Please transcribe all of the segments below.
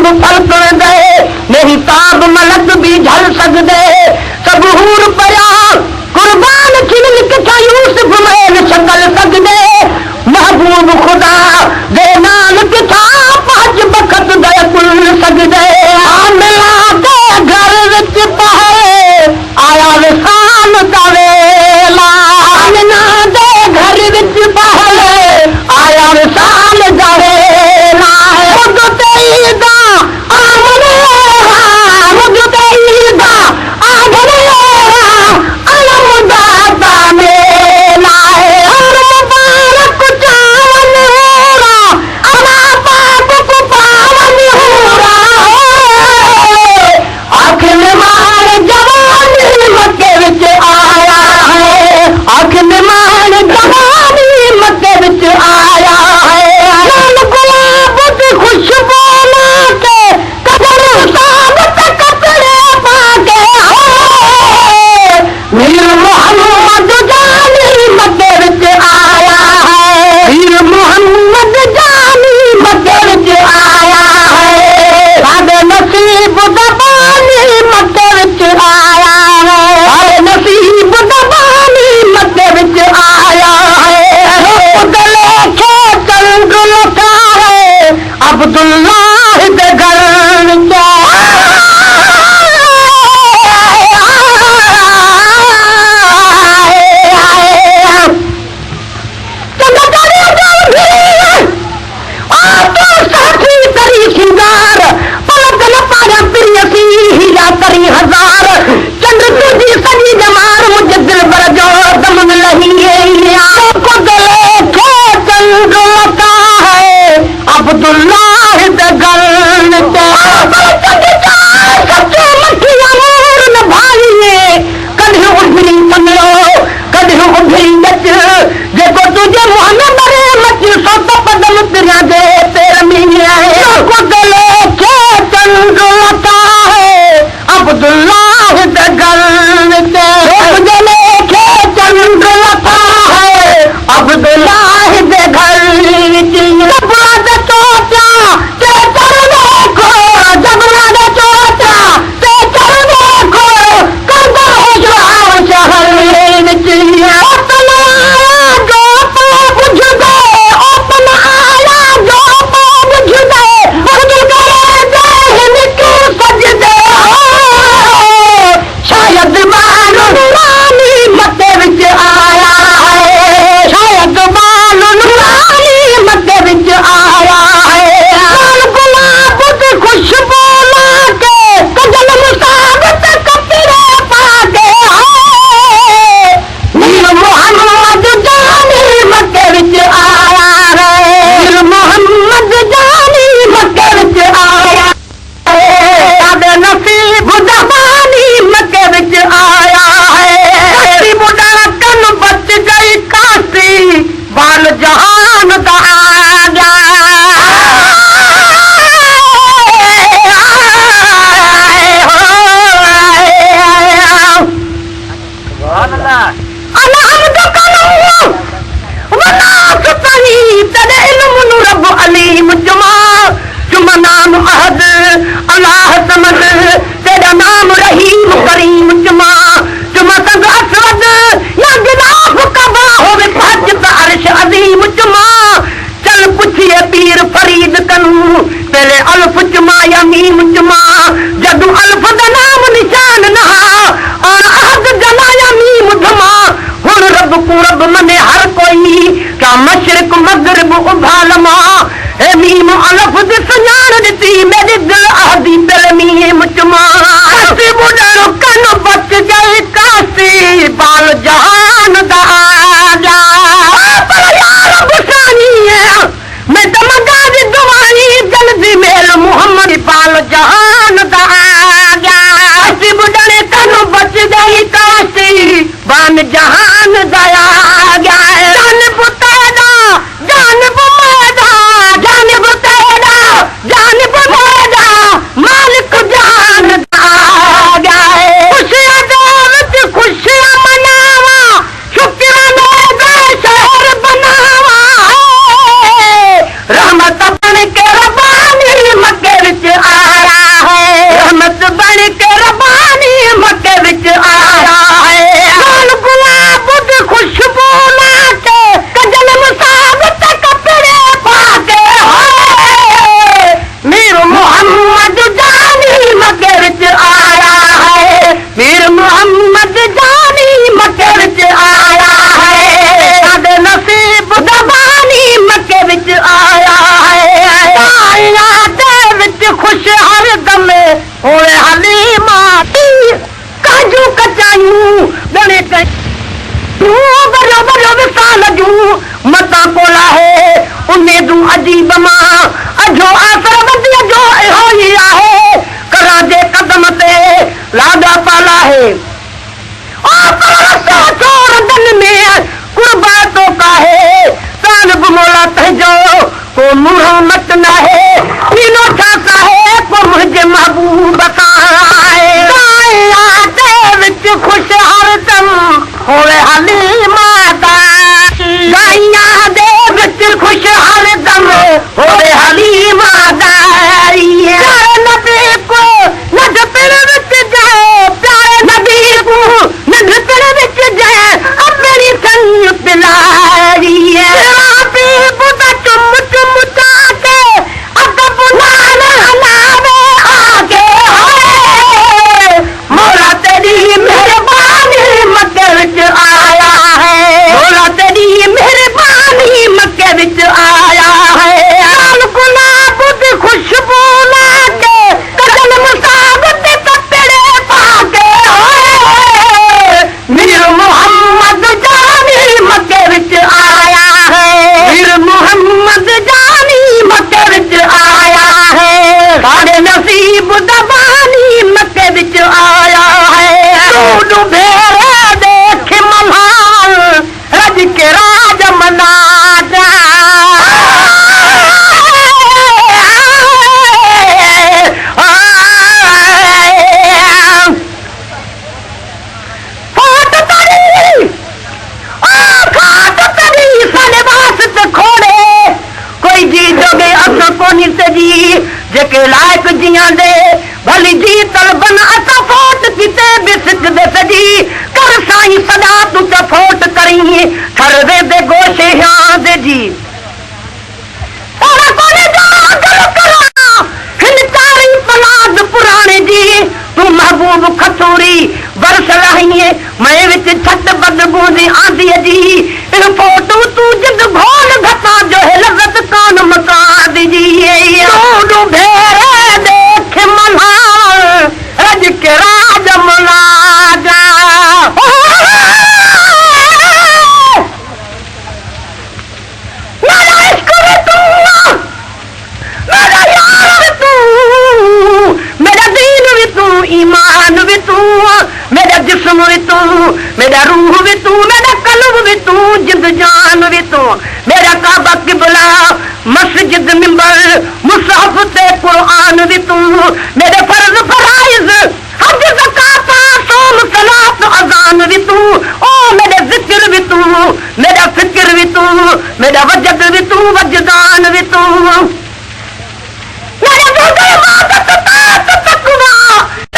सब फल दे नहीं ताब मलक भी झल सकदे सब हूर पया कुर्बान चिन किथा यूसुफ में शकल सकदे महबूब खुदा दे नाल किथा पांच बखत दे कुल सकदे आमिला दे घर विच पहरे आया विसाल दा वेला आमिना दे घर विच पहरे आया विसाल दा वेला मुद ते दा आमने मुद ते दा आमने अलम दाता मेला हर मुबारक चावन होरा अला पाक को पावन होरा आखिर मान जवानी मक्के विच आया है आखिर मान जवानी मक्के विच आया है लाल गुलाब की खुशबू लाके कदर साबत कपड़े पाके मीर मोहम्मद जानी मक्के विच आया है मीर मोहम्मद जानी मक्के विच आया है साडे नसीब दा पानी मक्के विच आया है साडे नसीब दा पानी मक्के विच आया है उदले के चंग लुटा है अब्दुल्लाह दे घर विच हजार चंद्र तुझी सजी जमार मुझे दिल भर जो दमन नहीं को गले के चंग लता है अब्दुल्लाह दे गल सच्चे मक्खी अमूर न भाईए कभी उभरी समलो कभी उभरी नच जेको तुझे मोहम्मद रे मच सो तो पदम तेरा दे तेरा मीया को गले के चंग लता है अब्दुल्लाह दे गल जले के चंग लता है अब्दुल्लाह दे घर जबला दे चोचा ते चल देखो जबला दे चोचा ते चल देखो कंदा हो जाओ शहर विच अपना जो पा बुझ दे अपना आया जो पा बुझ दे बुझ करे दे निकल सज दे शायद मानो नूरानी मक्के विच आया है शायद मानो नूरानी मक्के विच आया है लाल गुलाब की खुशबू लाके कजल मुसाबत कपड़े पाके मीर मोहम्मद जानी मक्के विच आया है मीर मोहम्मद जानी मक्के विच आया साडे नसीब दा पानी मक्के विच आया है बुढ़ा कन बच गई काशी बाल जहान दा आ गया अलहमद कनो वनास तही तेरे इल्म नु रब अलीम जुमा जुमा नाम अहद अल्लाह समद तेरा नाम रहीम करीम जुमा जुमा संग असवद या गिलाफ कबा होवे भज अर्श अजीम जुमा चल पुछिए पीर फरीद कनु तेरे अल्फ जुमा या मीम जुमा जदू अल्फ दा नाम निशान नहा और अहद जना या मीम धमा हुन रब को रब मने हर कोई क्या मशरिक मगरिब उभालमा ए मीम अल्फ दे सजान दिती मेरे दिल अहदी दिल मीम जुमा काशी बुढ़ो कन बच गई काशी बाल जहान दा आ जा पर यार बुसानी है मैं तो मगा दी दुआई जल्दी मेल मोहम्मद बाल जहान दा आ जा काशी बुढ़े कन बच गई काशी बाल जहान दा आ गया जान पुतेदा जान बुमेदा जान बुतेदा जान बुमेदा मालिक जहान दा आ गया खुशियां दे विच खुशियां मनावा शुक्र दे शहर बनावा रहमत बन के रबानी मक्के विच आ मता कोला है उम्मीदू अजीब मां अजो आसर बंदी जो हो ही आहे करा दे कदम ते लादा पाला है और दन में कुर्बातों का है तालब मोला तहजो को मुँह मत ना है तीनों छाता है को मुझे महबूब खुश हरदम होवे हली माता गाइया दे बिच खुश हरदम होवे हली माता प्यारे नबी को नद पिड़ विच जाए प्यारे नबी को नद पिड़ विच जाए अपनी संग पिलारी है बुदा चुम चुम ताके अदब नाल हलावे आगे होए मौला तेरी मक्के विच आया है मौला तेरी मेहरबानी मक्के विच आया है लाल गुलाब दी खुशबू लाके कदम मुसाबत कपड़े पाके होए मीर मोहम्मद जानी मक्के विच आया है मीर मोहम्मद जानी मक्के विच आया है सारे नसीब दबानी मक्के विच आया है तू भेरे देख मल्हार रज के राज मना कोई जी जोगे अस कोनी जी जेके लायक जियां दे भली जी तलबन असा फोट किते बिसक दे सजी कर साईं सदा तू त फोट करी थरवे दे गोशे हाँ दे जी सारा कोने जा गल करा हिन तारी पलाद पुराने जी तू महबूब खतूरी बरस रही मैं विच छट बदबू दी आंदी जी इन फोटू तू जिद घोल घटा जो है लज़त कान मका दी जी तू भेरे देख मल्हार रज के राज मना जा मेरा इश्क भी तू मेरा यार भी तू मेरा दीन भी तू ईमान भी तू मेरा जिस्म भी तू मेरा रूह भी तू मेरा कल्ब भी तू जिद जान भी तू मेरा काबा किबला मस्जिद मिंबर मुसहफ ते कुरान भी तू मेरे फर्ज फराइज हज ज़कात सोम सलात अज़ान भी तू ओ मेरे जिक्र भी तू मेरा फिक्र भी तू मेरा वजद भी तू वजदान भी तू मेरे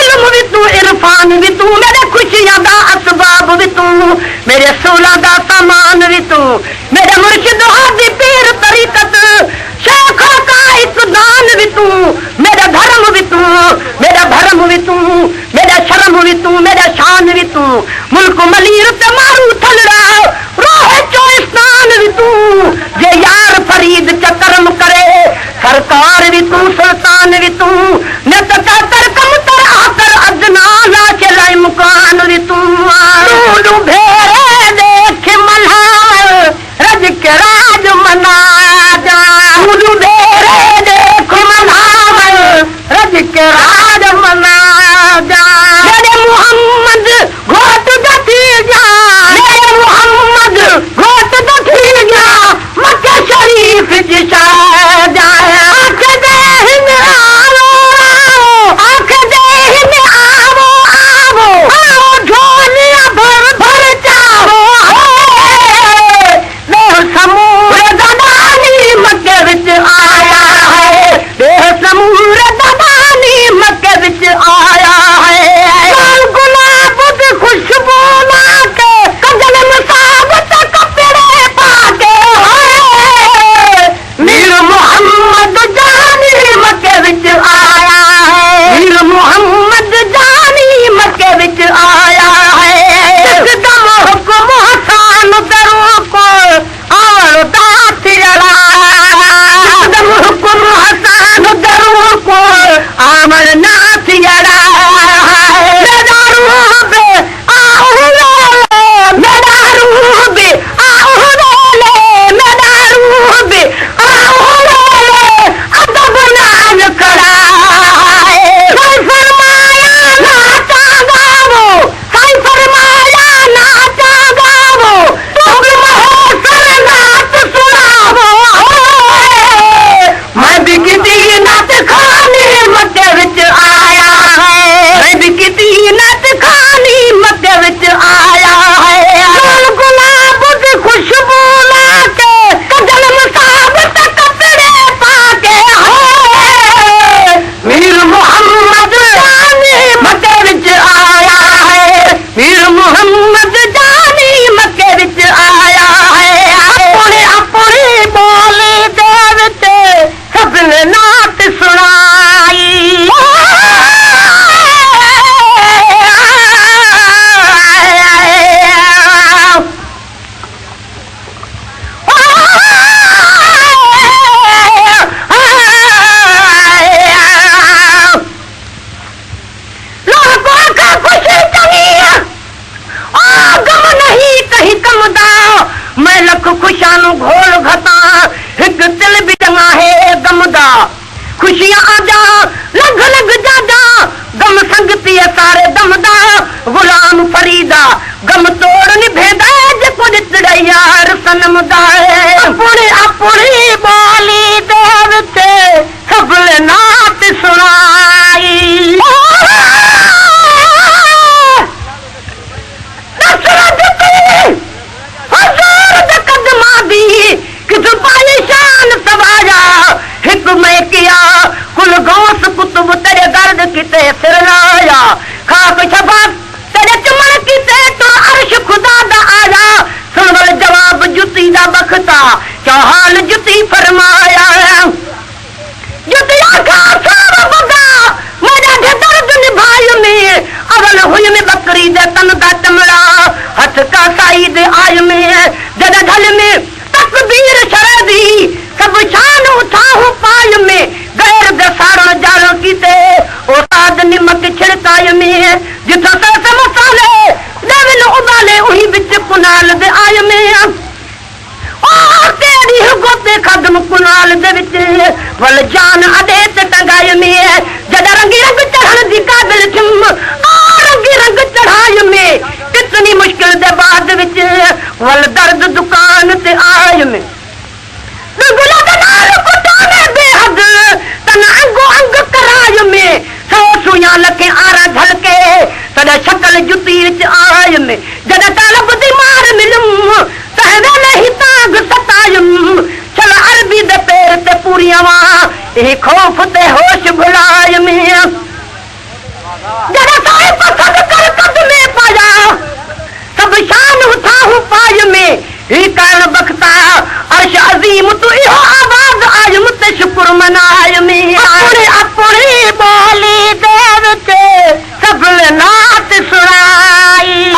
इल्म भी तू इरफान भी तू मेरे खुशियां दा असबाब भी तू मेरे सोला दा सामान भी तू मेरे मुर्शिद हादी पीर तरीकत शेख का इकदान भी तू मेरा धर्म भी तू मेरा भरम भी तू मेरा शर्म भी तू मेरा शान भी तू मुल्क मलीर ते मारू थलड़ा रोहे चोइस्तान भी तू जे यार फरीद चकरम करे सरकार भी तू सुल्तान भी तू न तर कम तर आकर अदना ला चलाई मुकान भी तू भेरे देख मल्हार रज के राज मना जा भेरे देख मल्हार रज के राज मना जा मेरे मोहम्मद घोट दथी जा मेरे मोहम्मद घोट दथी जा मक्के शरीफ जिशा जाए मोहम्मद जानी मक्के विच आया है अपने अपनी बोली दे विच सबने नात सुनाई मैं लख खुशानू घोल घता एक दिल भी चंगा है गमदा खुशियां आजा लग लग जादा गम संगती है सारे दमदा गुलाम फरीदा गम तोड़ निभेदा जेको दितड़ा यार सनम दा अपने अपनी बोली दे विच सबने नात सुनाई कुतुब तेरे दर्द किते सिर लाया खाक शफात तेरे चमन किते तो अर्श खुदा दा आया सुनवल जवाब जुती दा बखता क्या हाल जुती फरमाया जुती आखा सारा बगा मेरा दे दर्द निभाय में अवल हुई में बकरी दे तन दा चमड़ा हथ का साई दे आय में जदा ढल में तकबीर शरदी सब शान उठाहू पाय में गैर दसारण जालो कीते ओसाद निमक छिड़काय में जिथा सरस मसाले देवन उबाले उही बिच कुनाल दे आय में और तेरी गोते खदम कुनाल दे विच वल जान अदे ते टंगाय में जदा रंगी रंग चढ़न दी काबिल थिम रंगी रंग चढ़ाय में कितनी मुश्किल दे बाद विच वल दर्द दुकान ते आय में दुगला दा नाल कुटाने बेहद तना अंगो अंग कराय में सौ सुया लखे आरा झलके सदा शक्ल जुती विच आय में जदा तालब दी मार मिलूं सहवे नहीं ताग सतायम चल अरबी दे पैर ते पूरियां वा ए खौफ ते होश भुलाय में जदा साए पसंद कर कदमे पाया सब शान उठाहू पाय में ही कारण बख्ता अर्श अजीम तू इहो आवाज आय मुते शुक्र मनाय में अपने अपनी बोली दे विच सबने नात सुनाई